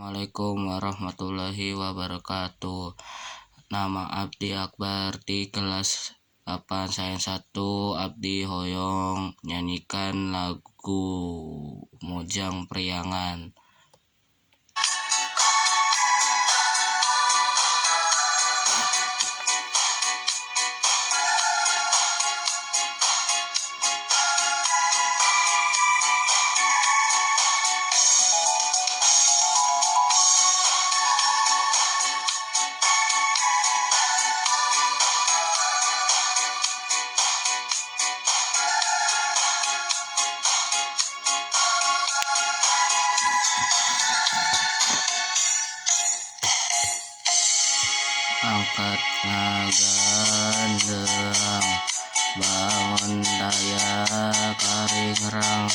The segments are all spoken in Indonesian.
Assalamualaikum warahmatullahi wabarakatuh. Nama Abdi Akbar di kelas 8 Sains 1. Abdi hoyong nyanyikan lagu Mojang Priangan. Angkat ngagandeng bangun daya karingrang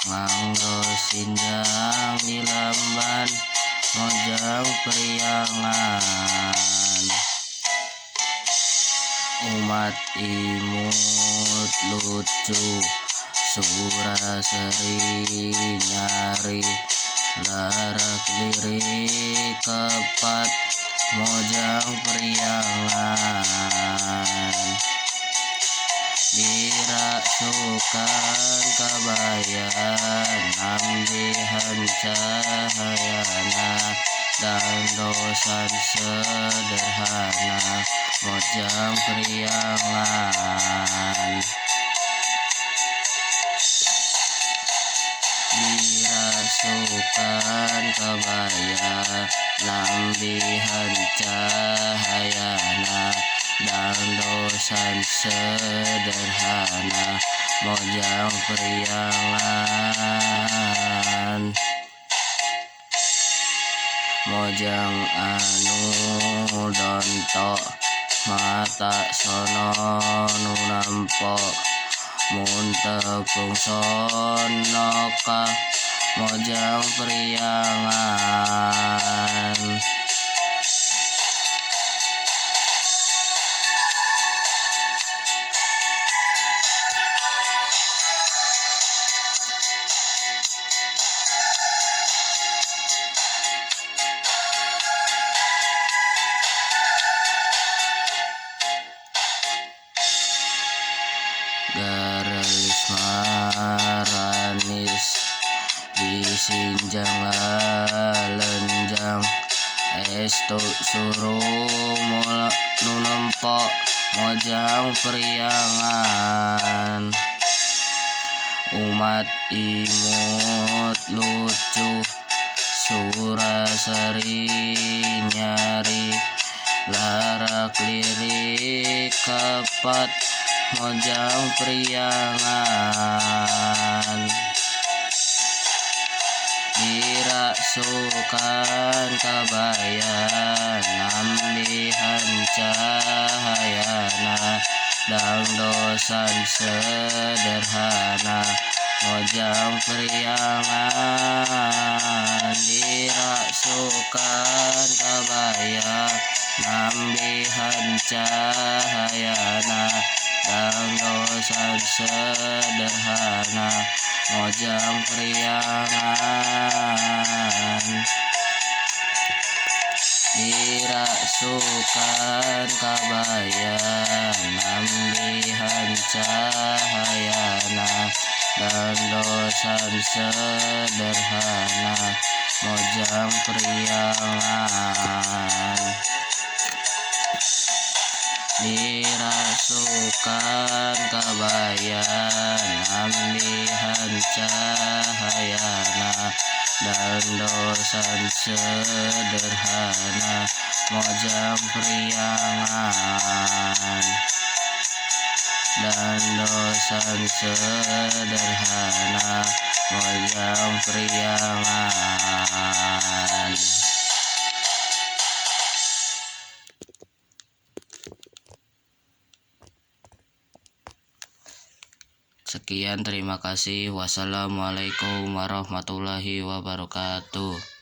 nganggo sinjang di lamban Mojang Priangan. Umat imut lucu suraseri nyari larak lirik kepat Mojang Priangan. Dirasukan kabayan ambihan cahayana dan dosan sederhana Mojang Priangan. Dirasukan kabayan lambihan cahayana dan dosan sederhana Mojang Priangan. Mojang anu donto mata sono nu nampo mun tepung sonoka Mojang Priangan. Garelis maranis disinjang lalenjang estu suruh mula nu nempo Mojang Priangan. Umat imut lucu suraseri nyari larak lirik kepat Mojang Priangan. Dirasukan kabayan ambihan cahayana dan dosan sederhana Mojang Priangan. Dirasukan kabayan ambihan cahayana dan dosan sederhana Mojang Priangan. Dirasukan kabayan ambihan cahayana dan dosan sederhana Mojang Priangan. Dirasukan kabayan ambihan cahayana dan dosan sederhana Mojang Priangan. Dan dosan sederhana Mojang Priangan. Sekian, terima kasih. Wassalamualaikum warahmatullahi wabarakatuh.